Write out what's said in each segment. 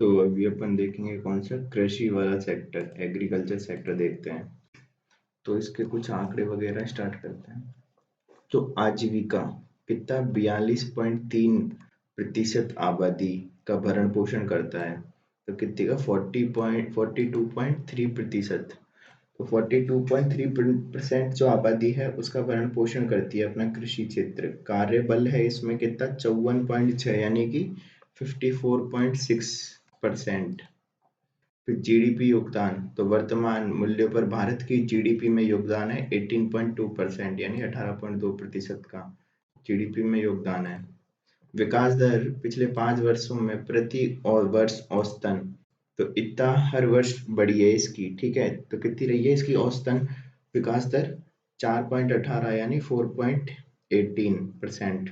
तो अभी अपन देखेंगे कौन सा कृषि वाला सेक्टर, एग्रीकल्चर सेक्टर देखते हैं। तो इसके कुछ आंकड़े वगैरह स्टार्ट करते हैं। तो आजीविका कितना 42.3% आबादी का भरण पोषण करता है। तो कितने का 42.3%। तो 42.3% जो आबादी है उसका भरण पोषण करती है अपना कृषि क्षेत्र। कार्यबल है इसमें कितना 54.6 यानी कि 54.6%। फिर जीडीपी योगदान, तो वर्तमान मूल्यों पर भारत की जीडीपी में योगदान है 18.2% यानी 18.2% का जीडीपी में योगदान है। विकास दर पिछले 5 वर्षों में प्रति और वर्ष औसतन, तो इतना हर वर्ष बढ़ी है इसकी, ठीक है। तो कितनी रही है इसकी औसतन विकास दर 4.18 यानी 4.18%।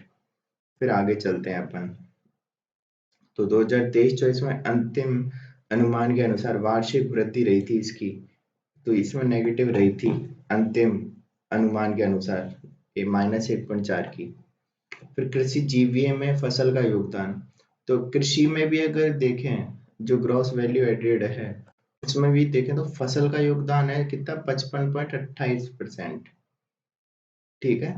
फिर आगे चलते हैं अपन। तो 2023-24 में अंतिम अनुमान के अनुसार वार्षिक वृद्धि रही थी इसकी, तो इसमें नेगेटिव रही थी अंतिम अनुमान के अनुसार, ये -1.4 की। फिर कृषि जीवीए में फसल का योगदान, तो कृषि में भी अगर देखें जो ग्रॉस वैल्यू एडेड है उसमें भी देखें तो फसल का योगदान है कितना 55.28%, ठीक है।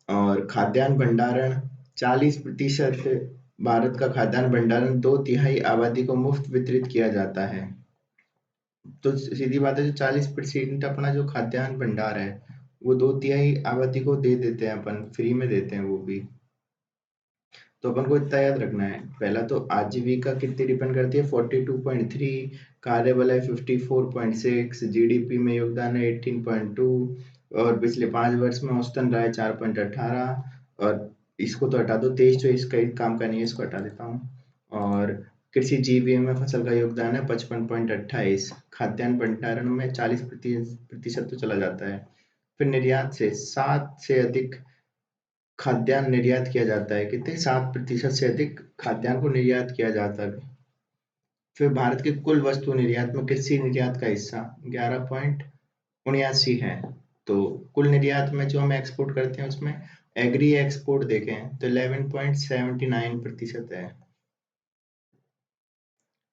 और खाद्यान्न भंडारण 40%, भारत का खाद्यान्न भंडारण 2/3 आबादी को मुफ्त वितरित किया जाता है। तो सीधी बात है जो 40% अपना जो खाद्यान्न भंडार है वो 2/3 आबादी को दे देते हैं, अपन फ्री में देते हैं वो भी। तो अपन को इतना याद रखना है, पहला तो आजीविका कितनी डिपेंड करती है 42.3, कार्यबल है 54.6, जीडीपी में योगदान है 18.2, और पिछले 5 वर्ष में औसतन रहा है 4.18। और इसको तो हटा दो, 23-24 इसका काम का नहीं है, इसको हटा देता हूँ। और कृषि जीवीए में फसल का योगदान है 55.28, खाद्यान्न भंडारण में 40% तो चला जाता है। फिर निर्यात से 7 से अधिक खाद्यान्न निर्यात किया जाता है, कितने 7% से अधिक खाद्यान्न को निर्यात किया जाता है। फिर भारत के कुल वस्तु निर्यात में कृषि निर्यात का हिस्सा 11.79 है। तो कुल निर्यात में जो हम एक्सपोर्ट करते हैं उसमें एग्री एक्सपोर्ट देखें तो 11.79% है,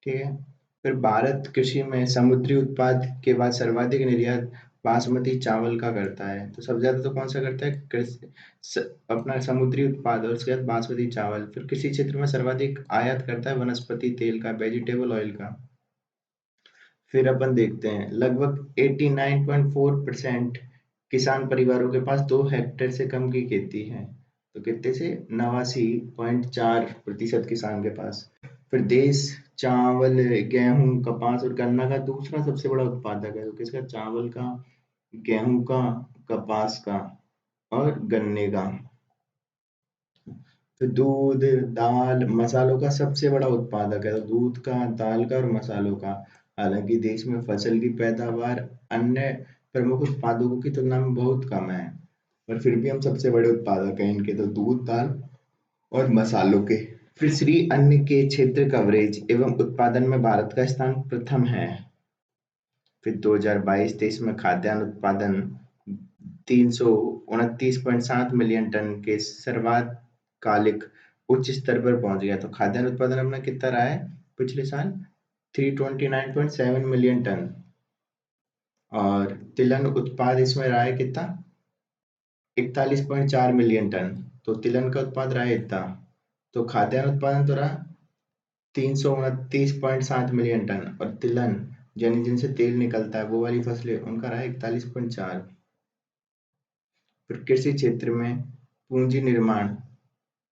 ठीक है। फिर भारत कृषि में समुद्री उत्पाद के बाद सर्वाधिक निर्यात बासमती चावल का करता है। तो सबसे ज्यादा तो कौन सा करता है अपना समुद्री उत्पाद, और उसके बाद बासमती चावल। फिर कृषि क्षेत्र में सर्वाधिक आयात करता है वनस्पति तेल का, वेजिटेबल ऑयल का। फिर अपन देखते हैं लगभग 89.4% किसान परिवारों के पास 2 हेक्टेयर से कम की खेती है। तो कितने से 89.4% किसान के पास। फिर देश चावल, गेहूं, कपास और गन्ना का दूसरा सबसे बड़ा उत्पादक है। तो किसका? चावल का, गेहूं का, कपास का और गन्ने का। फिर दूध, दाल, मसालों का सबसे बड़ा उत्पादक है। तो दूध का, दाल का और मसालों का। हालांकि देश में फसल की पैदावार अन्य प्रमुख उत्पादकों की तुलना में बहुत कम है, पर फिर भी हम सबसे बड़े उत्पादक हैं इनके, तो दूध, दाल और मसालों के। फिर श्री अन्न के क्षेत्र कवरेज एवं उत्पादन में भारत का स्थान प्रथम है। फिर 2022-23 में खाद्यान्न उत्पादन 329.7 मिलियन टन के सर्वकालिक उच्च स्तर पर पहुंच गया। तो खाद्यान्न उत्पादन अपना कितना रहा है पिछले साल? 329.7 मिलियन टन। और तिलहन उत्पाद इसमें रहा है कितना? 41.4 मिलियन टन। तो तिलहन का उत्पाद रहा है इतना। तो खाद्यान्न उत्पादन तो रहा 329.7 मिलियन टन, और तिलहन यानी जिनसे तेल निकलता है वो वाली फसलें, उनका रहा 41.4। फिर कृषि क्षेत्र में पूंजी निर्माण,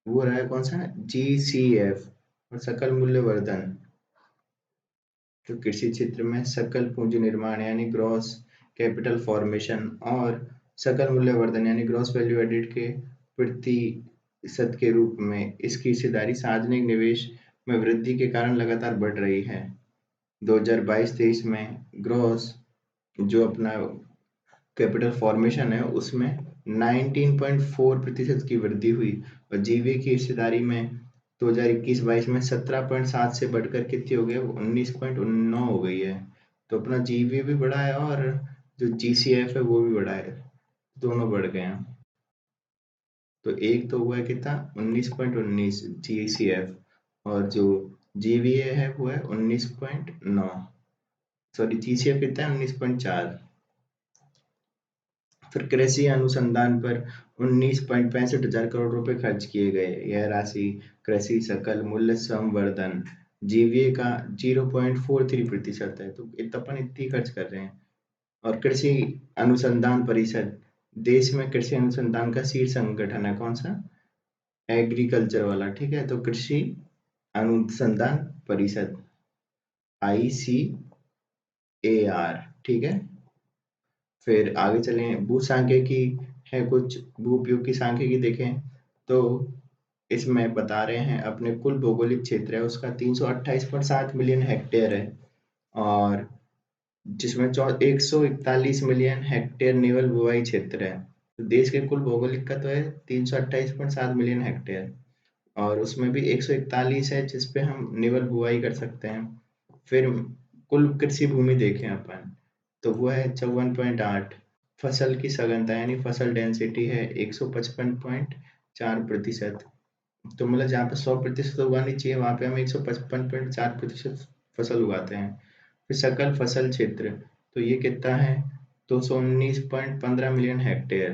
वो रहा है कौन सा? जीसीएफ। और सकल मूल्य वर्धन, तो कृषि क्षेत्र में सकल पूंजी निर्माण यानी ग्रॉस कैपिटल फॉर्मेशन, और सकल मूल्य वर्धन यानी ग्रॉस वैल्यू एडेड के प्रतिशत के रूप में इसकी हिस्सेदारी सार्वजनिक निवेश में वृद्धि के कारण लगातार बढ़ रही है। 2022-23 में ग्रॉस जो अपना कैपिटल फॉर्मेशन है उसमें 19.4% की वृद्धि हुई, और जीवी की हिस्सेदारी में 2021-22 में 17.7 से बढ़कर कितनी हो गई? 19.9 हो गई है। तो अपना जीवी भी बढ़ा है और जो जीसीएफ है वो भी बढ़ा है, दोनों बढ़ गए हैं। तो एक तो हुआ है कितना? 19.19 जीसीएफ, और जो जीवीए है वो है 19.9, सॉरी जीसीएफ कितना है 19.4। फिर कृषि अनुसंधान पर 19.65 हजार करोड़ रुपए खर्च किए गए। यह राशि कृषि सकल मूल्य संवर्धन जीवीए का 0.43% है। तो अपन इतनी खर्च कर रहे हैं। और कृषि अनुसंधान परिषद देश में कृषि अनुसंधान का शीर्ष संगठन है। कौन सा? एग्रीकल्चर वाला, ठीक है। तो कृषि अनुसंधान परिषद ICAR, ठीक है। फिर आगे चलें, भू सांख्यिकी है, कुछ भू उपयोग की सांख्यिकी देखें तो इसमें बता रहे हैं अपने कुल भौगोलिक क्षेत्र है उसका 328.7 मिलियन हेक्टेयर है, और जिसमें 141 मिलियन हेक्टेयर निवल बुवाई क्षेत्र है। तो देश के कुल भौगोलिक का तो है 328.7 मिलियन हेक्टेयर, और उसमें भी 141 है जिसपे हम निवल बुवाई कर सकते हैं। फिर कुल कृषि भूमि देखें अपन तो वो है 54.8। फसल की सघनता यानी फसल डेंसिटी है 155.4%। तो मतलब जहाँ पे 100% उगानी चाहिए वहां पे हम 155.4% फसल उगाते हैं। फिर सकल फसल क्षेत्र तो ये कितना है 219.15 मिलियन हेक्टेयर।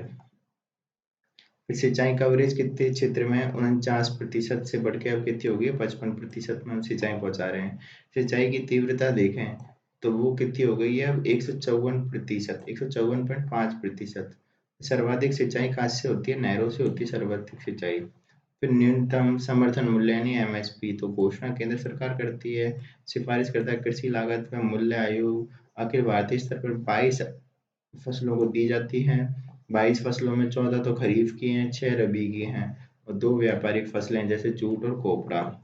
फिर सिंचाई कवरेज कितने क्षेत्र में है 49% से बढ़ के अब कितनी होगी 55% में हम सिंचाई पहुंचा रहे हैं। सिंचाई की तीव्रता देखें तो वो कितनी हो गई है अब 154%, 154.5%। सर्वाधिक सिंचाई कहाँ से होती है? नहरों से होती है सर्वाधिक सिंचाई। फिर न्यूनतम समर्थन मूल्य यानी एमएसपी तो घोषणा केंद्र सरकार करती है, सिफारिश करता है कृषि लागत में मूल्य आयोग अखिल भारतीय स्तर पर 22 फसलों को दी जाती हैं। 22 फसलों में 14 तो खरीफ की हैं, 6 रबी की हैं और 2 व्यापारिक फसलें जैसे जूट और कोपरा।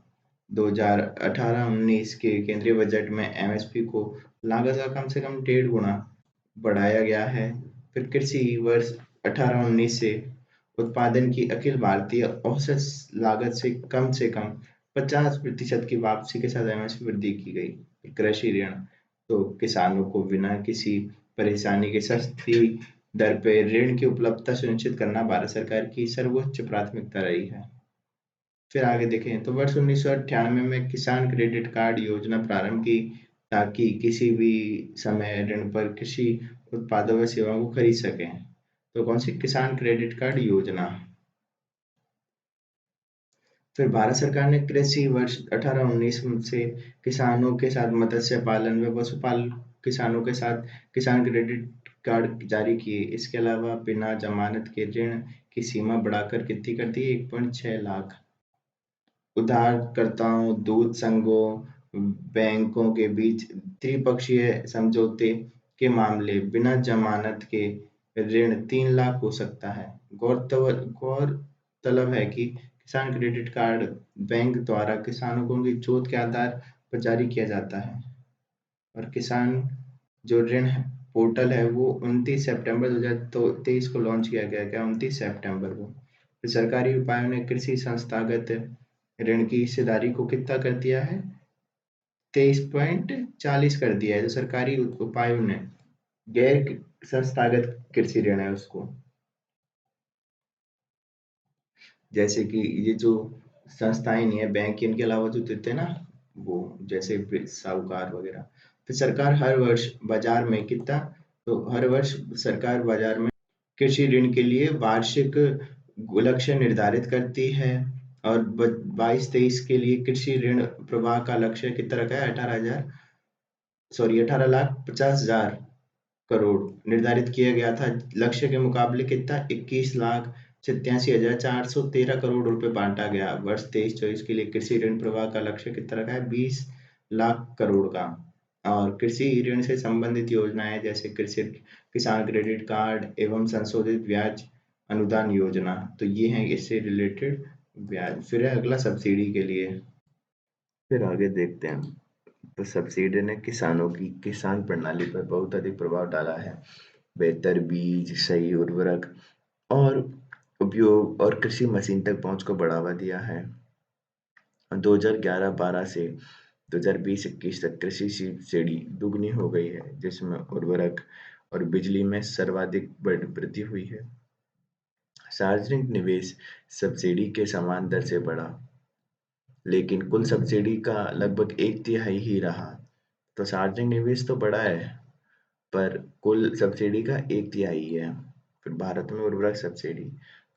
2018-19 के केंद्रीय बजट में एमएसपी को लागत का कम से कम 1.5 गुना बढ़ाया गया है। फिर कृषि वर्ष 18-19 से उत्पादन की अखिल भारतीय औसत लागत से कम 50% की वापसी के साथ एमएसपी वृद्धि की गई। कृषि ऋण तो किसानों को बिना किसी परेशानी के सस्ती दर पे ऋण की उपलब्धता सुनिश्चित करना भारत सरकार की सर्वोच्च प्राथमिकता रही है। फिर आगे देखें तो वर्ष 1998 में किसान क्रेडिट कार्ड योजना प्रारंभ की ताकि किसी भी समय ऋण पर कृषि उत्पादों व सेवाओं को खरीद सकें। तो कौन सी? किसान क्रेडिट कार्ड योजना। फिर भारत सरकार ने कृषि वर्ष 18-19 से किसानों के साथ मत्स्य पालन व पशुपालन किसानों के साथ किसान क्रेडिट कार्ड जारी किए। इसके अलावा बिना जमानत के ऋण की सीमा बढ़ाकर कितनी कर दी 1.6 लाख। उधारकर्ताओं, दूध संघों, बैंकों के बीच त्रिपक्षीय समझौते के मामले बिना जमानत के ऋण 3 लाख हो सकता है। गौरतलब है कि किसान क्रेडिट कार्ड बैंक द्वारा किसानों को उनकी जोत के आधार पर जारी किया जाता है। और किसान जो ऋण पोर्टल है वो 29 सितंबर 2023 को लॉन्च किया गया। क्या 29 सितंबर को? तो सरकारी उपायों ने कृषि संस्थागत ऋण की हिस्सेदारी को कितना कर दिया है 23.40 कर दिया है। जो सरकारी उपायों ने गैर संस्थागत कृषि ऋण है उसको, जैसे कि ये जो संस्थाएं नहीं है बैंक इनके अलावा जो देते हैं ना वो जैसे साहूकार वगैरह। तो सरकार हर वर्ष बाजार में कितना तो हर वर्ष सरकार बाजार में कृषि ऋण के लिए वार्षिक लक्ष्य निर्धारित करती है। और 22-23 के लिए कृषि ऋण प्रवाह का लक्ष्य कितना रखा है 18,50,000 करोड़ निर्धारित किया गया था। लक्ष्य के मुकाबले कितना 21,87,413 करोड़ रुपए बांटा गया। वर्ष 23-24 के लिए कृषि ऋण प्रवाह का लक्ष्य कितना रखा है 20 लाख करोड़ का। और कृषि ऋण से संबंधित योजनाएं जैसे कृषि किसान क्रेडिट कार्ड एवं संशोधित ब्याज अनुदान योजना तो ये हैं इससे रिलेटेड ब्याज। फिर है अगला सब्सिडी के लिए। फिर आगे देखते हैं। तो सब्सिडी ने किसानों की किसान प्रणाली पर बहुत अधिक प्रभाव डाला है। बेहतर बीज, सही उर्वरक और उपयोग और कृषि मशीन तक पहुंच को बढ़ावा दिया है। 2011-12 से 2020-21 तक कृषि सब्सिडी दुगनी हो गई है, जिसमें उर्वरक और बिजली में सर्वाधिक वृद्धि हुई है। सार्वजनिक निवेश सब्सिडी के समान दर से बढ़ा। लेकिन कुल सब्सिडी का लगभग 1/3 ही रहा। तो सार्वजनिक निवेश तो बढ़ा है, पर कुल सब्सिडी का 1/3 है। फिर भारत में उर्वरक सब्सिडी,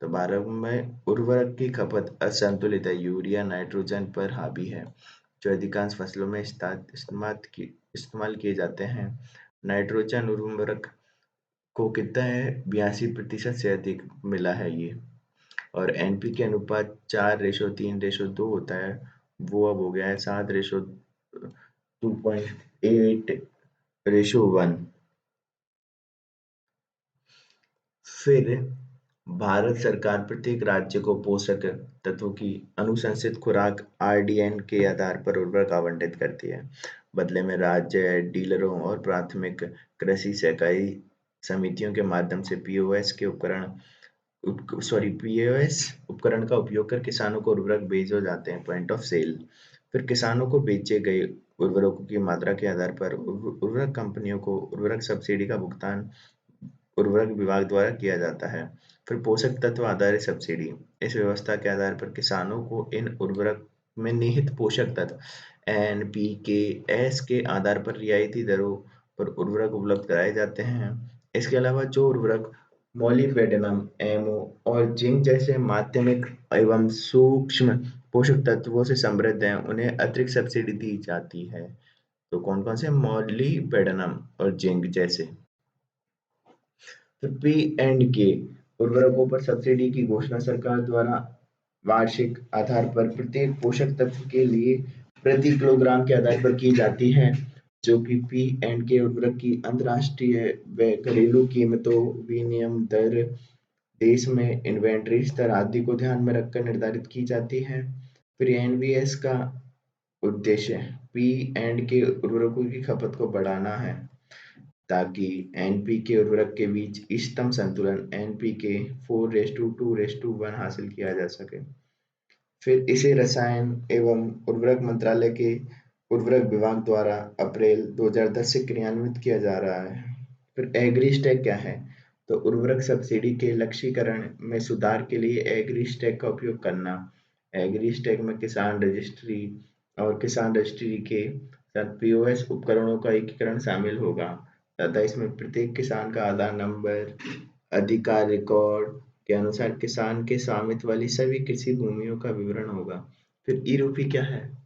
तो भारत में उर्वरक की खपत असंतुलित है, यूरिया नाइट्रोजन पर हावी है, जो अधिकांश फसलों में इस्तेमाल किए जाते हैं। नाइट्रोजन उर्वरक को कितना है, 82% से अधिक मिला है ये। और एनपीके अनुपात 4:3:2 होता है, वो अब हो गया है 7:2.8:1। फिर भारत सरकार प्रत्येक राज्य को पोषक तत्वों की अनुशंसित खुराक आरडीएन के आधार पर उर्वरक आवंटित करती है। बदले में राज्य डीलरों और प्राथमिक कृषि सहकारी समितियों के माध्यम से पीओएस उपकरण का उपयोग कर किसानों को उर्वरक भेजे जाते हैं, पॉइंट ऑफ सेल। फिर किसानों को बेचे गए उर्वरकों की मात्रा के आधार पर उर्वरक कंपनियों को उर्वरक सब्सिडी का भुगतान उर्वरक विभाग द्वारा किया जाता है। फिर पोषक तत्व आधारित सब्सिडी, इस व्यवस्था के आधार पर किसानों को इन उर्वरक में निहित पोषक तत्व एनपीके एस के आधार पर रियायती दरों पर उर्वरक उपलब्ध कराए जाते हैं। इसके अलावा जो उर्वरक मॉलिब्डेनम, एमओ और जिंक जैसे माध्यमिक एवं सूक्ष्म पोषक तत्वों से समृद्ध हैं, उन्हें अतिरिक्त सब्सिडी दी जाती है। तो कौन कौन से, मॉलिब्डेनम और जिंक जैसे। तो पी एंड के उर्वरकों पर सब्सिडी की घोषणा सरकार द्वारा वार्षिक आधार पर प्रत्येक पोषक तत्व के लिए प्रति किलोग्राम के आधार पर की जाती है, जो कि पी एंड के उर्वरक की अंतर्राष्ट्रीय व घरेलू कीमतों, विनिमय दर, देश में इन्वेंट्री स्तर आदि को ध्यान में रखकर निर्धारित की जाती है। फिर एनवीएस का उद्देश्य पी एंड के उर्वरकों की खपत को बढ़ाना है, ताकि एनपीके उर्वरक के बीच इष्टतम संतुलन एनपीके 4:2:1 हासिल किया जा सके। फिर इसे रसायन एवं उर्वरक मंत्रालय के उर्वरक विभाग द्वारा अप्रैल 2010 से क्रियान्वित किया जा रहा है। फिर एग्रीस्टैक क्या है, तो उर्वरक सब्सिडी के लक्ष्यीकरण में सुधार के लिए एग्रीस्टैक का उपयोग करना। एग्रीस्टैक में किसान रजिस्ट्री और किसान रजिस्ट्री के साथ पीओएस उपकरणों का एकीकरण शामिल होगा, तथा इसमें प्रत्येक किसान का आधार नंबर, अधिकार रिकॉर्ड के अनुसार किसान के स्वामित्व वाली सभी कृषि भूमियों का विवरण होगा। फिर ई रूपी क्या है,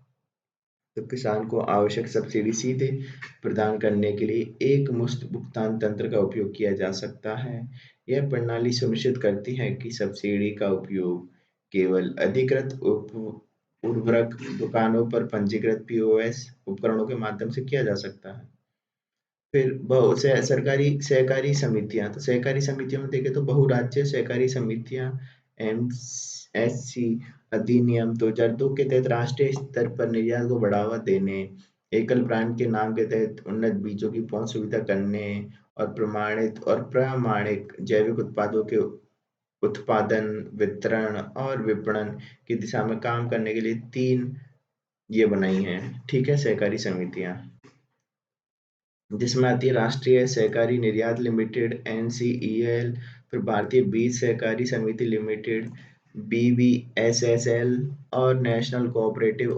तो किसान को आवश्यक सब्सिडी सीधे प्रदान करने के लिए एक मुश्त भुगतान तंत्र का उपयोग किया जा सकता है। यह प्रणाली सुनिश्चित करती है कि सब्सिडी का उपयोग केवल अधिकृत उर्वरक दुकानों पर पंजीकृत पीओएस उपकरणों के माध्यम से किया जा सकता है। फिर सरकारी सहकारी समितियां, तो सहकारी समितियों में देखें तो बहुराज्य सहकारी समितियां एमएससी अधिनियम 2002 के तहत राष्ट्रीय स्तर पर निर्यात को बढ़ावा देने, एकल ब्रांड के नाम के तहत उन्नत बीजों की पहुंच सुविधा करने और प्रमाणित और प्रामाणिक जैविक उत्पादों के उत्पादन, वितरण और विपणन की दिशा में काम करने के लिए 3 ये बनाई हैं, ठीक है, सहकारी समितियां, जिसमें आती है राष्ट्रीय सहकारी निर्यात लिमिटेड एनसीईएल, फिर भारतीय बीज सहकारी समिति लिमिटेड बीबीएसएसएल और नेशनल कोऑपरेटिव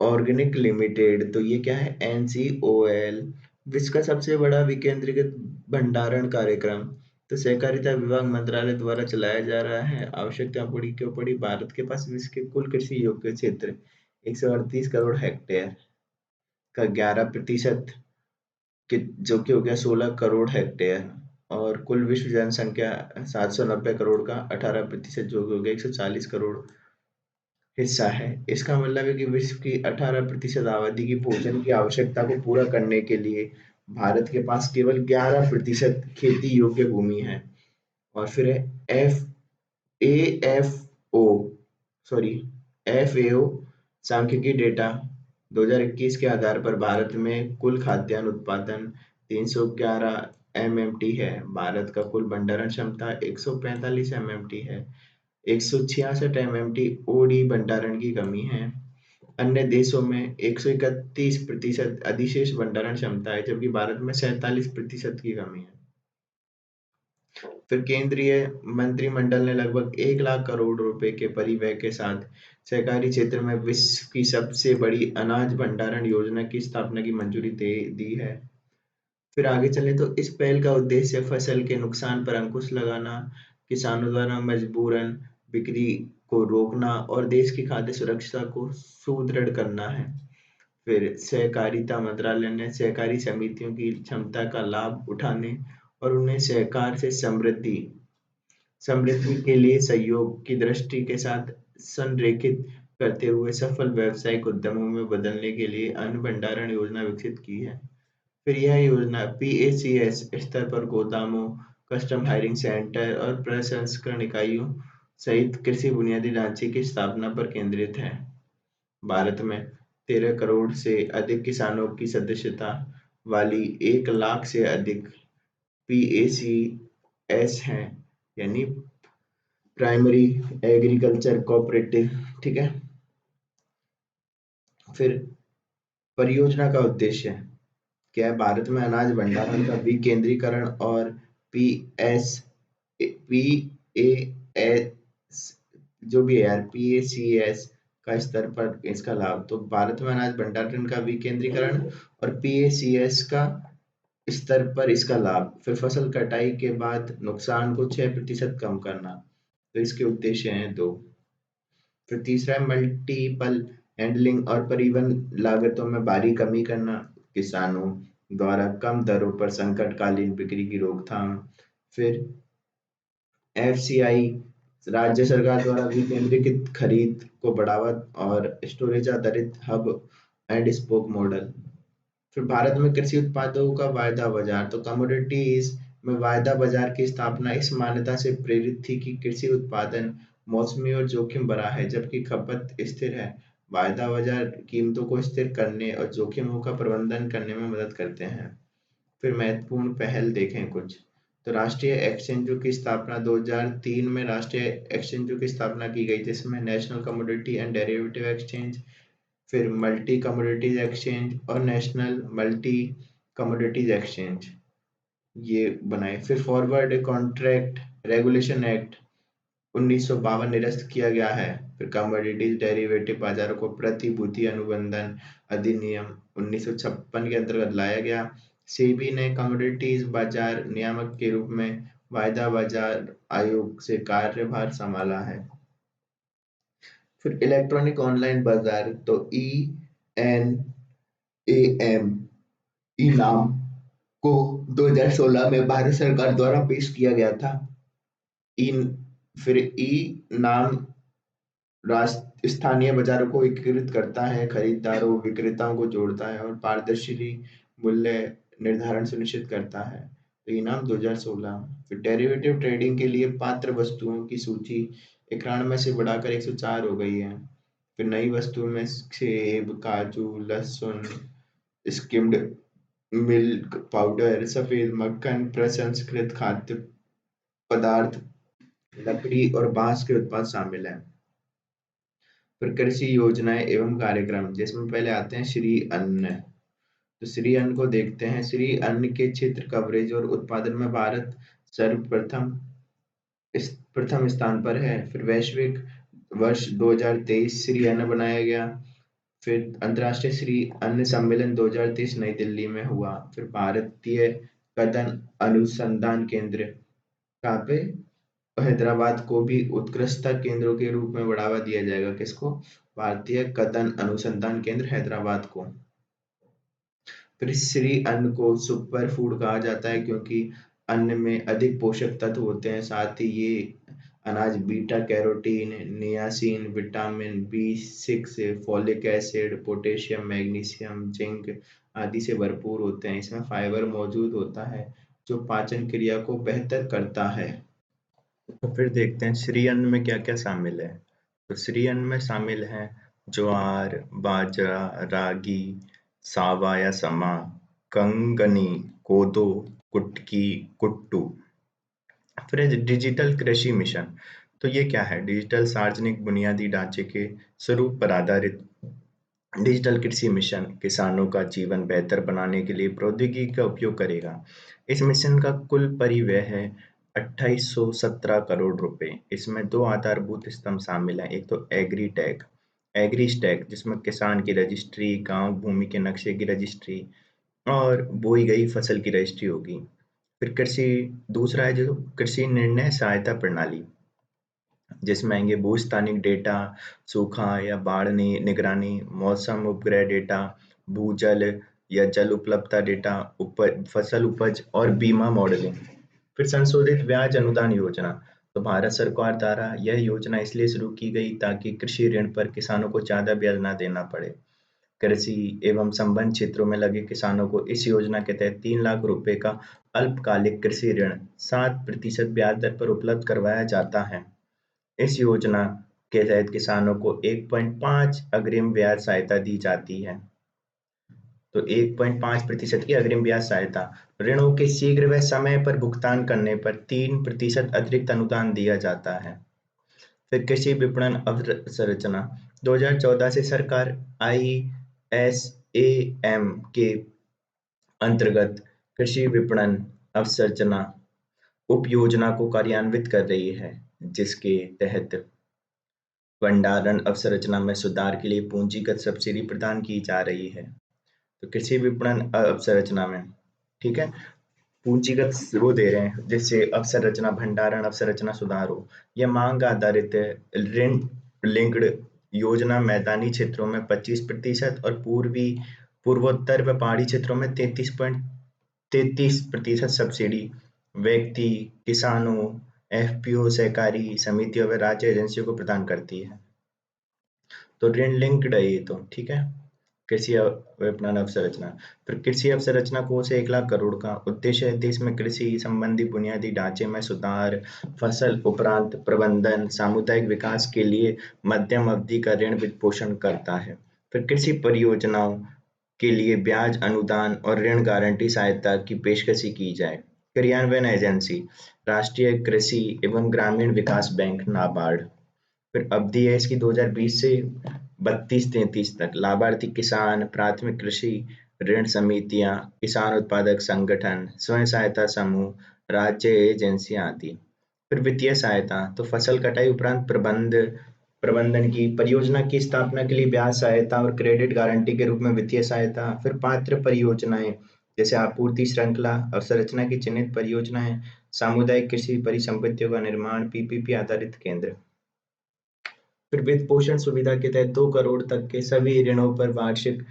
ऑर्गेनिक लिमिटेड, तो ये क्या है, एनसीओएल। विश्व का सबसे बड़ा विकेंद्रीकृत भंडारण कार्यक्रम, तो सहकारिता विभाग मंत्रालय द्वारा चलाया जा रहा है। आवश्यकता पड़ी क्यों पड़ी, भारत के पास विश्व के कुल कृषि योग्य क्षेत्र 138 करोड़ हेक्टेयर का 11% कि जो कि हो गया 16 करोड़ हेक्टेयर, और कुल विश्व जनसंख्या 790 करोड़ का 18%, जो कि हो गया 140 करोड़ हिस्सा है। इसका मतलब है कि विश्व की 18% आबादी की भोजन की आवश्यकता को पूरा करने के लिए भारत के पास केवल 11% खेती योग्य भूमि है। और फिर है F A F O sorry FAO सांख्यिकी डेटा 2021 के आधार पर भारत में कुल खाद्यान्न उत्पादन 311 एमएमटी है। भारत का कुल भंडारण क्षमता 145 एमएमटी है। 166 एमएमटी ओडी भंडारण की कमी है। अन्य देशों में 131% अधिशेष भंडारण क्षमता है, जबकि भारत में 47% की कमी है। फिर केंद्रीय मंत्रिमंडल ने लगभग 1 लाख करोड़ रुपए के परिव्यय के साथ सहकारी क्षेत्र में विश्व की सबसे बड़ी अनाज भंडारण योजना की स्थापना की मंजूरी दे दी है। फिर आगे चले तो इस पहल का उद्देश्य फसल के नुकसान पर अंकुश लगाना, किसानों द्वारा मजबूरन बिक्री को रोकना और देश की खाद्य सुरक्षा को सुदृढ़ करना है। फिर सहकारिता मंत्रालय ने सहकारी समितियों की क्षमता का लाभ उठाने और उन्हें सहकार से समृद्धि समृद्धि के लिए सहयोग की दृष्टि के साथ संरेखित करते हुए सफल व्यावसायिक उद्यमों में बदलने के लिए अन्न भंडारण योजना विकसित की है। फिर यह योजना पीएसीएस स्तर पर गोदामों, कस्टम हायरिंग सेंटर और प्रसंस्करण इकाइयों सहित कृषि बुनियादी ढांचे की स्थापना पर केंद्रित है। भारत में 13 करोड़ से अधिक किसानों की सदस्यता वाली 1 लाख से अधिक पीएसीएस हैं, यानी प्राइमरी एग्रीकल्चर कोऑपरेटिव। ठीक है। फिर परियोजना का उद्देश्य क्या है? भारत में अनाज भंडारण का विकेंद्रीकरण और पीएएस जो भी है यार, पीएसीएस का स्तर पर इसका लाभ। तो भारत में अनाज भंडारण का विकेंद्रीकरण और पीएसीएस का स्तर पर इसका लाभ। फिर फसल कटाई के बाद नुकसान को 6% कम करना। तो इसके उद्देश्य हैं दो। फिर तीसरा है मल्टीपल हैंडलिंग और परिवहन लागतों में भारी कमी करना, किसानों द्वारा कम दरों पर संकटकालीन बिक्री की रोकथाम। फिर एफसीआई राज्य सरकार द्वारा विकेंद्रीकृत खरीद को बढ़ावा और स्टोरेज आधारित हब एंड स्पोक मॉडल। फिर भारत में कृषि उत्पादों का वायदा बाजार, तो कमोडिटीज में वायदा बाजार की स्थापना इस मान्यता से प्रेरित थी कि कृषि उत्पादन मौसमी और जोखिम भरा है जबकि खपत स्थिर है। वायदा बाजार कीमतों को स्थिर करने और जोखिमों का प्रबंधन करने में मदद करते हैं। फिर महत्वपूर्ण पहल देखें कुछ, तो राष्ट्रीय एक्सचेंजों की स्थापना 2003 में राष्ट्रीय एक्सचेंजों की स्थापना की गई जिसमें national commodity and derivative exchange, फिर मल्टी कमोडिटीज एक्सचेंज और नेशनल मल्टी कमोडिटीज एक्सचेंज ये बनाए। फिर फॉरवर्ड कॉन्ट्रैक्ट रेगुलेशन एक्ट 1952 निरस्त किया गया है। फिर कमोडिटीज डेरिवेटिव बाजारों को प्रतिभूति अनुबंधन अधिनियम 1956 के अंतर्गत लाया गया। सेबी ने कमोडिटीज बाजार नियामक के रूप में वायदा बाजार आयोग से कार्यभार संभाला है। फिर इलेक्ट्रॉनिक ऑनलाइन बाजार, तो एन ए एम ई नाम को 2016 में भारत सरकार द्वारा पेश किया गया था। इन फिर ई नाम स्थानीय बाजारों को एकीकृत करता है, खरीदारों विक्रेताओं को जोड़ता है और पारदर्शी मूल्य निर्धारण सुनिश्चित करता है। तो इनाम 2016। फिर डेरिवेटिव ट्रेडिंग के लिए पात्र वस्तुओं की सूची 91 से बढ़ाकर 104 हो गई है। फिर नई वस्तुओं में सेब, काजू, लहसुन, स्किम्ड मिल्क पाउडर, सफेद मक्खन, प्रसंस्कृत खाद्य पदार्थ, लकड़ी और बांस के उत्पाद शामिल हैं। फिर कृषि योजनाएं एवं कार्यक्रम, जिसमें पहले आते हैं श्री अन्न। तो श्री अन्न को देखते हैं। श्री अन्न के क्षेत्र कवरेज और उत्पादन में भारत सर्वप्रथम प्रथम स्थान पर है। फिर वैश्विक वर्ष 2023 श्री अन्न बनाया गया। फिर अंतर्राष्ट्रीय श्री अन्न सम्मेलन 2023 नई दिल्ली में हुआ। फिर भारतीय कदन अनुसंधान केंद्र कहाँ पे? हैदराबाद को भी उत्कृष्टता केंद्रों के रूप में बढ़ावा दिया जाएगा। किसको? भारतीय कदन अनुसंधान केंद्र हैदराबाद को। फिर श्री अन्न को सुपर फूड कहा जाता है क्योंकि अन्न में अधिक पोषक तत्व होते हैं। साथ ही ये अनाज beta carotene, niacin, vitamin B6, folic acid, potassium, magnesium, zinc आदि से भरपूर होते हैं। इसमें फाइबर मौजूद होता है जो पाचन क्रिया को बेहतर करता है। तो फिर देखते हैं श्री अन्न में क्या क्या शामिल है। तो श्री अन्न में शामिल है ज्वार, बाजरा, रागी, सावा या समा, कंगनी, कोदो, कुटकी, कुट्टू। फिर है डिजिटल कृषि मिशन। तो ये क्या है? डिजिटल सार्वजनिक बुनियादी ढांचे के स्वरूप पर आधारित डिजिटल कृषि मिशन किसानों का जीवन बेहतर बनाने के लिए प्रौद्योगिकी का उपयोग करेगा। इस मिशन का कुल परिव्यय है 2817 करोड़ रुपए। इसमें दो आधारभूत स्तंभ शामिल हैं। एक तो एग्री स्टैक जिसमें किसान की रजिस्ट्री, गांव भूमि के नक्शे की रजिस्ट्री और बोई गई फसल की रजिस्ट्री होगी। फिर कृषि दूसरा है जो कृषि निर्णय सहायता प्रणाली, जिसमें आएंगे भूस्थानिक डेटा, सूखा या बाढ़ निगरानी, मौसम उपग्रह डेटा, भूजल या जल उपलब्धता डेटा, फसल उपज और बीमा मॉडलिंग। फिर संशोधित ब्याज अनुदान योजना, तो भारत सरकार द्वारा यह योजना इसलिए शुरू की गई ताकि कृषि ऋण पर किसानों को ज्यादा ब्याज न देना पड़े। कृषि एवं संबद्ध क्षेत्रों में लगे किसानों को इस योजना के तहत 3 लाख रुपए का अल्पकालिक कृषि ऋण 7% ब्याज दर पर उपलब्ध करवाया जाता है। इस योजना के तहत किसानों को 1.5 अग्रिम ब्याज सहायता दी जाती है। तो 1.5% की अग्रिम ब्याज सहायता, ऋणों के शीघ्र व समय पर भुगतान करने पर 3% अतिरिक्त अनुदान दिया जाता है। फिर कृषि विपणन अवसंरचना, 2014 से सरकार ISAM के अंतर्गत कृषि विपणन अवसंरचना उप योजना को कार्यान्वित कर रही है, जिसके तहत भंडारण अवसंरचना में सुधार के लिए पूंजीगत सब्सिडी प्रदान की जा रही है। तो कृषि विपणन अवसंरचना में, ठीक है, पूंजीगत वो दे रहे हैं जिससे अवसंरचना, भंडारण अवसंरचना सुधार हो। यह मांग आधारित ऋण लिंक्ड योजना मैदानी क्षेत्रों में 25% और पूर्वोत्तर व पहाड़ी क्षेत्रों में 33% सब्सिडी व्यक्ति, किसानों, FPO, सहकारी समितियों व राज्य एजेंसियों को प्रदान करती है। तो ऋण लिंक्ड है ये, तो ठीक है। कृषि विपणन अवसंरचना, फिर कृषि अवसंरचना कोष है 1 लाख करोड़ का। उद्देश्य है देश में कृषि संबंधी बुनियादी ढांचे में सुधार, फसल उपरांत प्रबंधन, सामुदायिक विकास के लिए मध्यम अवधि का ऋण वित्त पोषण करता है। फिर कृषि परियोजनाओं के लिए ब्याज अनुदान और ऋण गारंटी सहायता की पेशकशी की जाए। क्रियान्वयन एजेंसी, राष्ट्रीय कृषि एवं ग्रामीण विकास बैंक नाबार्ड। फिर अवधि है इसकी 2020 से 32-33 तक। लाभार्थी किसान, प्राथमिक कृषि ऋण समितियां, किसान उत्पादक संगठन, स्वयं सहायता समूह, राज्य एजेंसियां आदि। फिर वित्तीय सहायता, तो फसल कटाई उपरांत प्रबंधन की परियोजना की स्थापना के लिए ब्याज सहायता और क्रेडिट गारंटी के रूप में वित्तीय सहायता। फिर पात्र परियोजनाएं जैसे आपूर्ति श्रृंखला अवसंरचना की चिन्हित परियोजनाएं, सामुदायिक कृषि परिसंपत्तियों का निर्माण, PPP आधारित केंद्र। फिर वित्त पोषण सुविधा के तहत 2 करोड़ तक के सभी ऋणों पर वार्षिक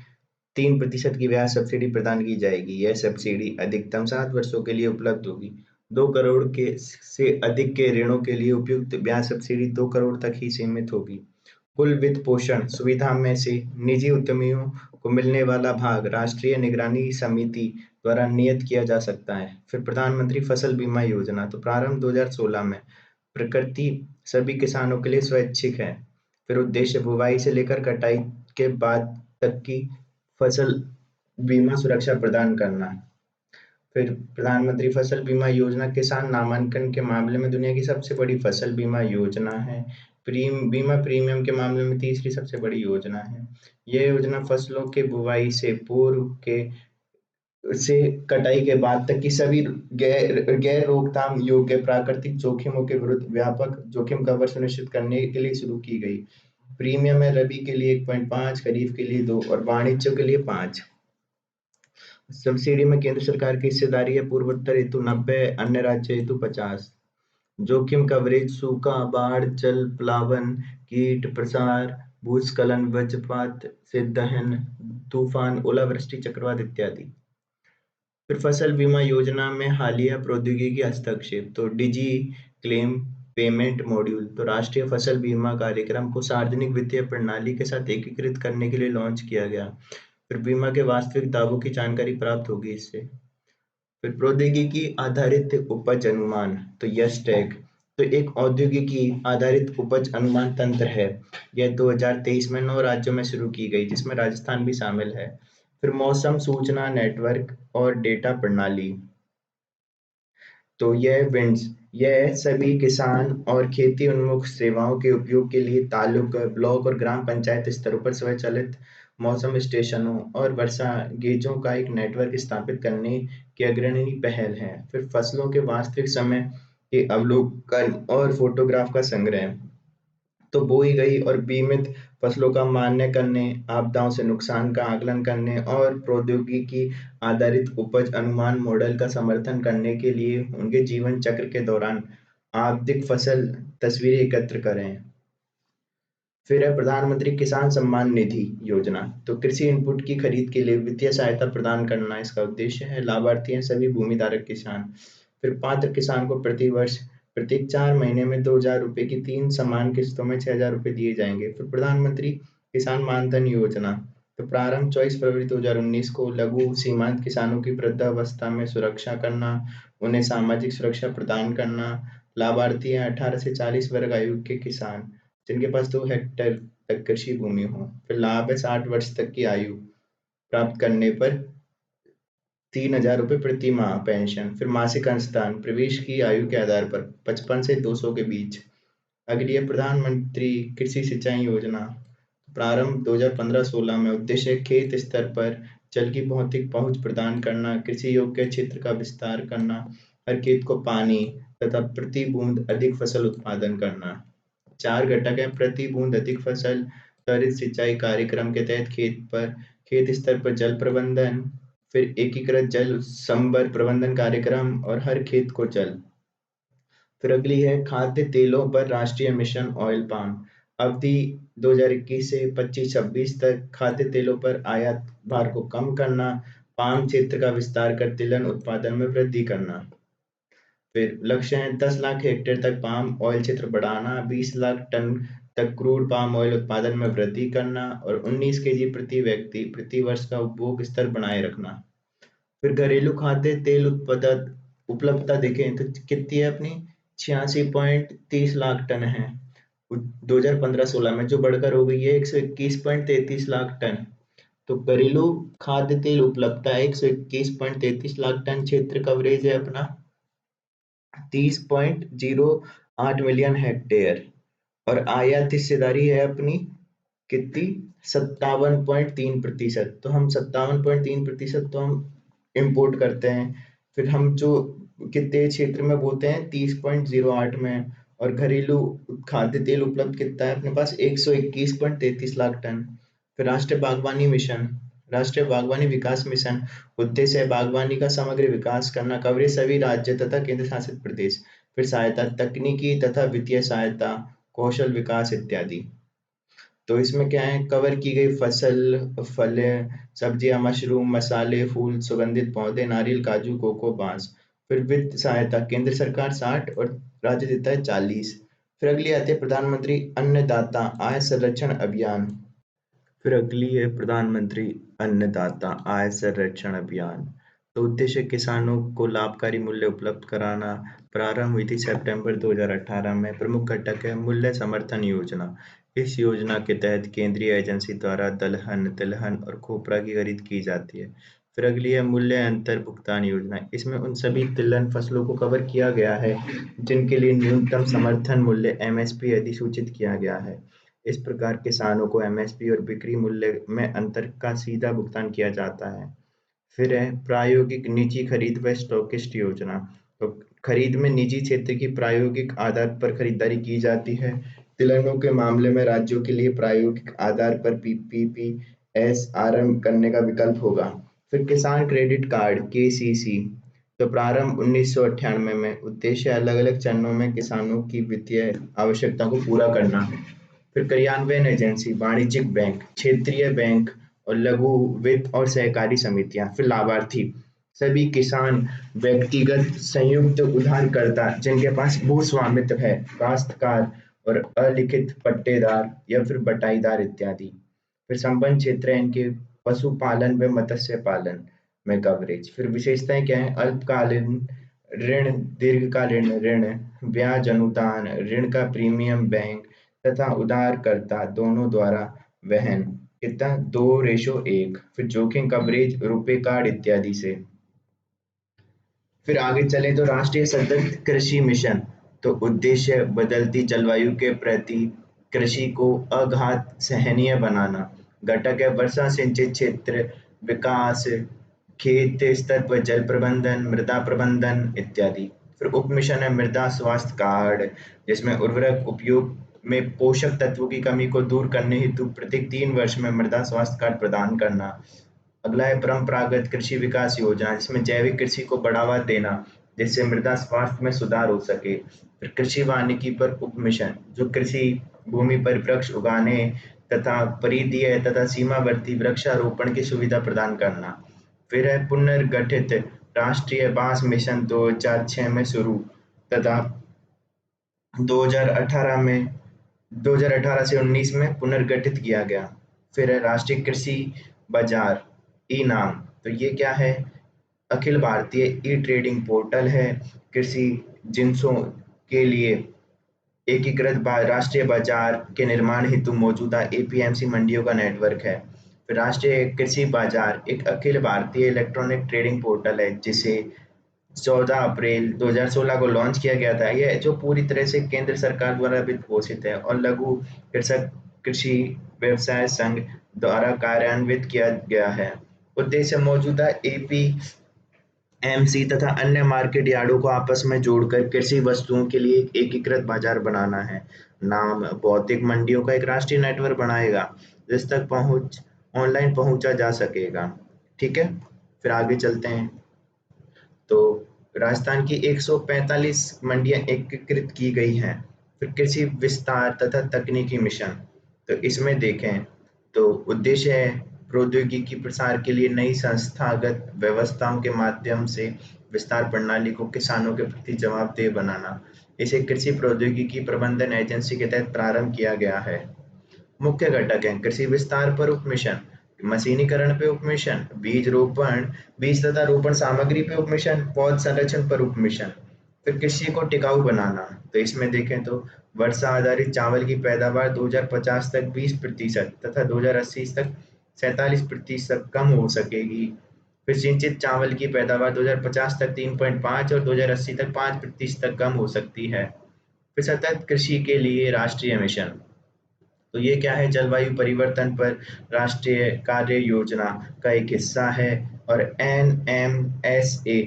3% की ब्याज सब्सिडी प्रदान की जाएगी। यह सब्सिडी अधिकतम 7 वर्षों के लिए उपलब्ध होगी। 2 करोड़ के से अधिक के ऋणों के लिए उपयुक्त ब्याज सब्सिडी 2 करोड़ तक ही सीमित होगी। कुल वित्त पोषण सुविधा में से निजी उद्यमियों को मिलने वाला भाग राष्ट्रीय निगरानी समिति द्वारा नियत किया जा सकता है। फिर प्रधानमंत्री फसल बीमा योजना, तो प्रारंभ 2016 में, प्रकृति सभी किसानों के लिए स्वैच्छिक है। फिर उद्देश्य बुवाई से लेकर कटाई के बाद तक की फसल बीमा सुरक्षा प्रदान करना। फिर प्रधानमंत्री फसल बीमा योजना किसान नामांकन के मामले में दुनिया की सबसे बड़ी फसल बीमा योजना है। बीमा प्रीमियम के मामले में तीसरी सबसे बड़ी योजना है। यह योजना फसलों के बुवाई से पूर्व के से कटाई के बाद तक की सभी गैर गैर रोकथाम योग्य प्राकृतिक जोखिमों के विरुद्ध व्यापक जोखिम कवर सुनिश्चित करने के लिए शुरू की गई। प्रीमियम है रबी के लिए 1.5, खरीफ के लिए 2 और वाणिज्य के लिए 5। सब्सिडी में केंद्र सरकार की हिस्सेदारी है पूर्वोत्तर हेतु 90, अन्य राज्य हेतु 50। जोखिम कवरेज सूखा, बाढ़, जल प्लावन, कीट प्रसार, भूस्खलन, वज्रपात से दहन, तूफान, ओलावृष्टि, चक्रवात इत्यादि। फिर फसल बीमा योजना में हालिया प्रौद्योगिकी हस्तक्षेप, तो डिजी क्लेम पेमेंट मॉड्यूल, तो राष्ट्रीय फसल बीमा कार्यक्रम को सार्वजनिक वित्तीय प्रणाली के साथ एकीकृत करने के लिए लॉन्च किया गया। फिर बीमा के वास्तविक दावों की जानकारी प्राप्त होगी इससे। फिर प्रौद्योगिकी आधारित उपज अनुमान, तो यस टैग, तो एक औद्योगिकी आधारित उपज अनुमान तंत्र है। यह 2023 में 9 राज्यों में शुरू की गई, जिसमें राजस्थान भी शामिल है। फिर मौसम सूचना नेटवर्क और डेटा प्रणाली, तो यह सभी किसान और खेती उन्मुख सेवाओं के उपयोग के लिए तालुक, ब्लॉक और ग्राम पंचायत स्तरों पर स्वचालित मौसम स्टेशनों और वर्षा गेजों का एक नेटवर्क स्थापित करने की अग्रणी पहल है। फिर फसलों के वास्तविक समय के अवलोकन और फोटोग्राफ का संग्रह। तो बोई गई और बीमित फसलों का मान्य करने, आपदाओं से नुकसान का आकलन करने और प्रौद्योगिकी आधारित उपज अनुमान मॉडल का समर्थन करने के लिए उनके जीवन चक्र के दौरान आवधिक फसल तस्वीरें एकत्र करें। फिर है प्रधानमंत्री किसान सम्मान निधि योजना। तो कृषि इनपुट की खरीद के लिए वित्तीय सहायता प्रदान करना इसका उद्देश्य है। लाभार्थी हैं सभी भूमिधारक किसान। फिर पात्र किसान को प्रति वर्ष प्रत्येक 4 महीने में 2,000 रुपए की 3 समान किस्तों में 6,000 रुपए दिए जाएंगे। फिर प्रधानमंत्री किसान मानधन योजना। तो प्रारंभ 24 फरवरी 2019 को लघु सीमांत किसानों की वृद्धावस्था में सुरक्षा करना, उन्हें सामाजिक सुरक्षा प्रदान करना। लाभार्थी हैं 18 से 40 वर्ग आयु के किसान जिनके पास 2 हेक्टेयर तक कृषि भूमि हो। फिर लाभ है 60 वर्ष तक की आयु प्राप्त करने पर 3,000 रुपए प्रति माह पेंशन। फिर मासिक अंशदान प्रवेश की आयु के आधार पर 55 से 200 के बीच। अगली है प्रधानमंत्री कृषि सिंचाई योजना। प्रारंभ 2015-16 में। उद्देश्य खेत स्तर पर जल की भौतिक पहुंच प्रदान करना, कृषि योग्य क्षेत्र का विस्तार करना, हर खेत को पानी तथा प्रति बूंद अधिक फसल उत्पादन करना। 4 घटक हैं। प्रति बूंद अधिक फसल, त्वरित सिंचाई कार्यक्रम के तहत खेत स्तर पर जल प्रबंधन, फिर एकीकृत जल संभर प्रबंधन कार्यक्रम और हर खेत को जल। फिर अगली है खाद्य तेलों पर राष्ट्रीय मिशन ऑयल पाम। अवधि 2021 से 25-26 तक खाद्य तेलों पर आयात भार को कम करना, पाम क्षेत्र का विस्तार कर तिलहन उत्पादन में वृद्धि करना। फिर लक्ष्य है 10 लाख हेक्टेयर तक पाम ऑयल क्षेत्र बढ़ाना, 20 लाख टन तक क्रूड पाम ऑयल उत्पादन में वृद्धि करना और 19 केजी प्रति व्यक्ति प्रति वर्ष का उपभोग स्तर बनाए रखना। फिर घरेलू खाद्य तेल उत्पादन उपलब्धता देखें तो कितनी है अपनी 86.30 लाख टन है 2015-16 में, जो बढ़कर हो गई है 121.33 लाख टन। तो घरेलू खाद्य तेल उपलब्धता है 121.33 लाख टन, क्षेत्र कवरेज है अपना 30.08 मिलियन हेक्टेयर और आयात हिस्सेदारी है अपनी कितनी 57.3%। तो हम 57.3% तो हम इम्पोर्ट करते हैं। फिर हम जो कितने क्षेत्र में बोते हैं 30.08 में। और घरेलू खाद्य तेल उपलब्ध कितना है अपने पास 121.33 लाख टन। फिर राष्ट्रीय बागवानी विकास मिशन। उद्देश्य है बागवानी का समग्र विकास करना, कवरेज सभी राज्य तथा केंद्र शासित प्रदेश। फिर सहायता तकनीकी तथा वित्तीय सहायता, कौशल विकास इत्यादि। तो इसमें क्या है कवर की गई फसल, फल, सब्जियां, मशरूम, मसाले, फूल, सुगंधित पौधे, नारियल, काजू, कोको, बांस। फिर वित्त सहायता केंद्र सरकार 60 और राज्य देता है 40। फिर अगली आती है प्रधानमंत्री अन्नदाता आय संरक्षण अभियान। फिर अगली है प्रधानमंत्री अन्नदाता आय संरक्षण अभियान। तो उद्देश्य किसानों को लाभकारी मूल्य उपलब्ध कराना। प्रारंभ हुई थी सितंबर 2018 में। प्रमुख घटक है मूल्य समर्थन योजना। इस योजना के तहत केंद्रीय एजेंसी द्वारा दलहन, तिलहन और खोपरा की खरीद की जाती है। फिर अगली है मूल्य अंतर भुगतान योजना। इसमें उन सभी तिलहन फसलों को कवर किया गया है जिनके लिए न्यूनतम समर्थन मूल्य एमएसपी अधिसूचित किया गया है। इस प्रकार किसानों को एमएसपी और बिक्री मूल्य में अंतर का सीधा भुगतान किया जाता है। फिर है प्रायोगिक निजी खरीद व स्टॉकिस्ट योजना। तो खरीद में निजी क्षेत्र की प्रायोगिक आधार पर खरीदारी की जाती है। तिलहनों के मामले में राज्यों के लिए प्रायोगिक आधार पर पीपीपीएस आरंभ करने का विकल्प होगा। फिर किसान क्रेडिट कार्ड केसीसी। तो प्रारंभ 1998 में। उद्देश्य अलग अलग चरणों में किसानों की वित्तीय आवश्यकता को पूरा करना। फिर क्रियान्वयन एजेंसी वाणिज्यिक बैंक, क्षेत्रीय बैंक और लघु वित्त और सहकारी समितियां। फिर लाभार्थी सभी किसान, व्यक्तिगत, संयुक्त उधारकर्ता जिनके पास भू स्वामित्व है, काश्तकार और अलिखित पट्टेदार या फिर बटाईदार इत्यादि। फिर संबंध क्षेत्र है इनके पशुपालन व मत्स्य पालन में कवरेज। फिर विशेषताएं क्या है अल्पकालीन ऋण, दीर्घकालीन ऋण, ब्याज अनुदान, ऋण का प्रीमियम बैंक तथा उधारकर्ता दोनों द्वारा वहन। कितना 2:1। फिर जोखिम कवरेज रुपे कार्ड इत्यादि से। फिर आगे चले तो राष्ट्रीय सतत कृषि मिशन। तो उद्देश्य बदलती जलवायु के प्रति कृषि को अघात सहनीय बनाना। घटक है वर्षा सिंचित क्षेत्र विकास, खेत स्तर पर जल प्रबंधन, मृदा प्रबंधन इत्यादि। फिर उप मिशन है मृदा स्वास्थ्य कार्ड, जिसमें उर्वरक उपयोग में पोषक तत्वों की कमी को दूर करने हेतु प्रत्येक 3 वर्ष में मृदा स्वास्थ्य कार्ड प्रदान करना। अगला है परंपरागत कृषि विकास योजना, जिसमें जैविक कृषि को बढ़ावा देना, जिससे मृदा स्वास्थ्य में सुधार हो सके। फिर कृषि वानिकी पर उप मिशन, जो कृषि भूमि पर वृक्ष उगाने तथा परिधीय तथा सीमावर्ती वृक्षारोपण की सुविधा प्रदान करना। फिर है पुनर्गठित राष्ट्रीय बांस मिशन 2006 में शुरू तथा 2018 में 2018 से 19 में पुनर्गठित किया गया। फिर है राष्ट्रीय कृषि बाजार ई नाम, तो ये क्या है? Akhil Bharatiya e trading portal है। कृषि जिन्सों के लिए एकीकृत राष्ट्रीय बाजार के निर्माण हेतु मौजूदा एपीएमसी मंडियों का नेटवर्क है। फिर राष्ट्रीय कृषि बाजार एक Akhil Bharatiya electronic trading portal है, जिसे 14 अप्रैल 2016 को लॉन्च किया गया था। यह जो पूरी तरह से केंद्र सरकार द्वारा वित्त पोषित है और लघु कृषक कृषि व्यवसाय संघ द्वारा कार्यान्वित किया गया है। उद्देश्य मौजूदा एपीएमसी तथा अन्य मार्केट यार्डों को आपस में जोड़कर कृषि वस्तुओं के लिए एक एकीकृत बाजार बनाना है। नाम भौतिक मंडियों का एक राष्ट्रीय नेटवर्क बनाएगा, जिस तक पहुंच ऑनलाइन पहुंचा जा सकेगा। ठीक है, फिर आगे चलते हैं। तो राजस्थान की 145 मंडियां एकीकृत की गई हैं। फिर कृषि विस्तार तथा तकनीकी मिशन, तो इसमें देखें तो उद्देश्य है प्रौद्योगिकी प्रसार के लिए नई संस्थागत व्यवस्थाओं के माध्यम से विस्तार प्रणाली को किसानों के प्रति जवाबदेह बनाना। इसे कृषि प्रौद्योगिकी प्रबंधन एजेंसी के तहत प्रारंभ किया गया है। मुख्य घटक हैं कृषि विस्तार पर उप मिशन, मशीनीकरण पे उप मिशन, बीज तथा रोपण सामग्री पे उप मिशन, पौध संरक्षण पर उप मिशन। फिर कृषि को टिकाऊ बनाना, तो इसमें देखें तो वर्षा आधारित चावल की पैदावार 2050 तक 20% तथा 2080 तक 47% कम हो सकेगी। फिर सिंचित चावल की पैदावार 2050 तक 3.5 और 2080 तक 5% तक कम हो सकती है। फिर सतत कृषि के लिए राष्ट्रीय मिशन, तो ये क्या है? जलवायु परिवर्तन पर राष्ट्रीय कार्य योजना का एक हिस्सा है। और एनएमएसए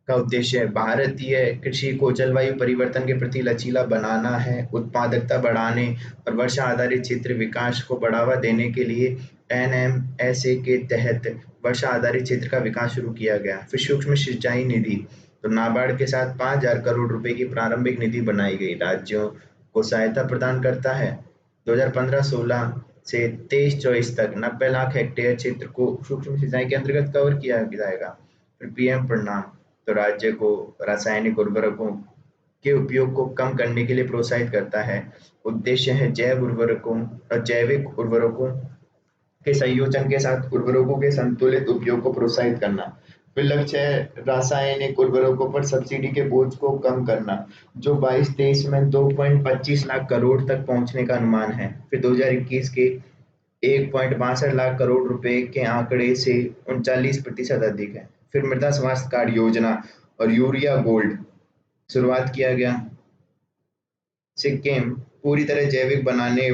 का उद्देश्य भारतीय कृषि को जलवायु परिवर्तन के प्रति लचीला बनाना है। उत्पादकता बढ़ाने और वर्षा आधारित क्षेत्र विकास को बढ़ावा देने के लिए एनएमएसए के तहत वर्षा आधारित क्षेत्र का विकास शुरू किया गया। फिर सूक्ष्म सिंचाई निधि, तो नाबार्ड के साथ 5,000 करोड़ रुपए की प्रारंभिक निधि बनाई गई, राज्यों को सहायता प्रदान करता है। 2015-16 से 23-24 तक 90 लाख हेक्टेयर क्षेत्र को सूक्ष्म सिंचाई के अंतर्गत कवर किया जाएगा। फिर पीएम प्रणाम, तो राज्य को रासायनिक उर्वरकों के उपयोग को कम करने के लिए प्रोत्साहित करता है। उद्देश्य है जैव उर्वरकों और जैविक उर्वरकों के संयोजन के साथ उर्वरकों के संतुलित उपयोग को प्रोत्साहित करना। फिर लक्ष्य है रासायनिक उर्वरकों पर सब्सिडी के बोझ को कम करना, जो 22-23 में 2.25 लाख करोड़ तक पहुंचने का अनुमान है। फिर 2021 के 1.62 लाख करोड़ रुपए के आंकड़े से 39% अधिक है। फिर मृदा स्वास्थ्य कार्ड योजना और यूरिया गोल्ड शुरुआत किया गया। सिक्किम पूरी तरह जैविक बनने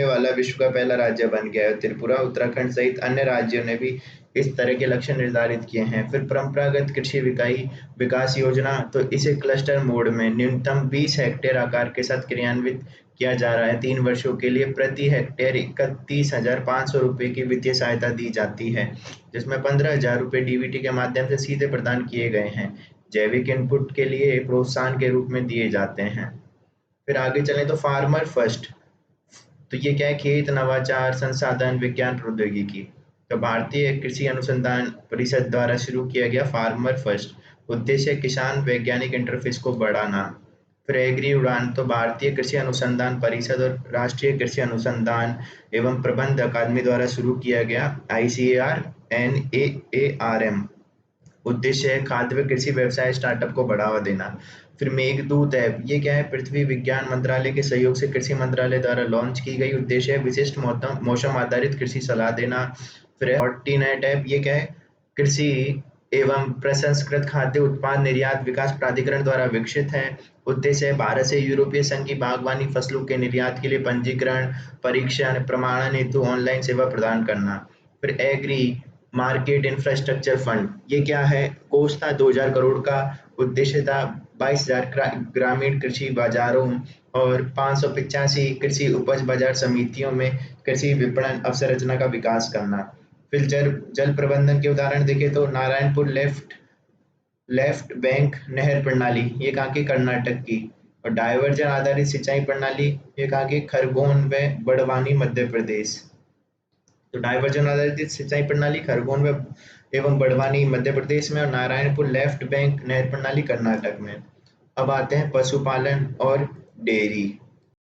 वाला विश्व का पहला राज्य बन गया है। त्रिपुरा, उत्तराखंड सहित अन्य राज्यों ने भी इस तरह के लक्ष्य निर्धारित किए हैं। फिर परंपरागत कृषि इकाई विकास योजना, तो इसे क्लस्टर मोड में न्यूनतम 20 हेक्टेयर आकार के साथ क्रियान्वित किया जा रहा है। 3 वर्षों के लिए प्रति हेक्टेयर 31,500 रुपए की वित्तीय सहायता दी जाती है, जिसमें 15,000 रुपए डीबीटी के माध्यम से सीधे प्रदान किए गए हैं। जैविक इनपुट के लिए प्रोत्साहन के रूप में दिए जाते हैं। फिर आगे चलें तो फार्मर फर्स्ट, तो ये क्या है? खेत नवाचार संसाधन विज्ञान प्रौद्योगिकी, तो भारतीय कृषि अनुसंधान परिषद द्वारा शुरू किया गया फार्मर फर्स्ट। उद्देश्य किसान वैज्ञानिक इंटरफेस को बढ़ाना। फिर एग्री उड़ान, तो भारतीय कृषि अनुसंधान परिषद और राष्ट्रीय कृषि अनुसंधान एवं प्रबंध अकादमी द्वारा शुरू किया गया ICAR-NAARM। उद्देश्य है खाद्य व कृषि व्यवसाय स्टार्टअप को बढ़ावा देना। फिर मेघदूत ऐप, ये क्या है? पृथ्वी विज्ञान मंत्रालय के सहयोग से कृषि मंत्रालय द्वारा लॉन्च की गई। उद्देश्य है विशिष्ट मौसम आधारित कृषि सलाह देना। फिर ऑर्टिनेट ऐप, ये क्या है? कृषि एवं प्रसंस्कृत खाद्य उत्पाद निर्यात विकास प्राधिकरण द्वारा विकसित है। उद्देश्य है भारत से यूरोपीय संघ की बागवानी फसलों के निर्यात के लिए पंजीकरण, परीक्षण, प्रमाणन हेतु ऑनलाइन सेवा प्रदान करना। फिर एग्री मार्केट इंफ्रास्ट्रक्चर फंड, ये क्या है? कोष था 2,000 करोड़ का। उद्देश्य था 22,000 ग्रामीण कृषि बाजारों और 585 कृषि उपज बाजार समितियों में कृषि विपणन अवसंरचना का विकास करना। फिर जल जल प्रबंधन के उदाहरण देखें तो नारायणपुर लेफ्ट लेफ्ट बैंक नहर प्रणाली, ये कहाँ की, कर्नाटक की। और डायवर्जन आधारित सिंचाई प्रणाली, ये कहाँ की, खरगोन व बड़वानी मध्य प्रदेश। तो डायवर्जन आधारित सिंचाई प्रणाली खरगोन व एवं बड़वानी मध्य प्रदेश में और नारायणपुर लेफ्ट बैंक नहर प्रणाली कर्नाटक में। अब आते हैं पशुपालन और डेयरी।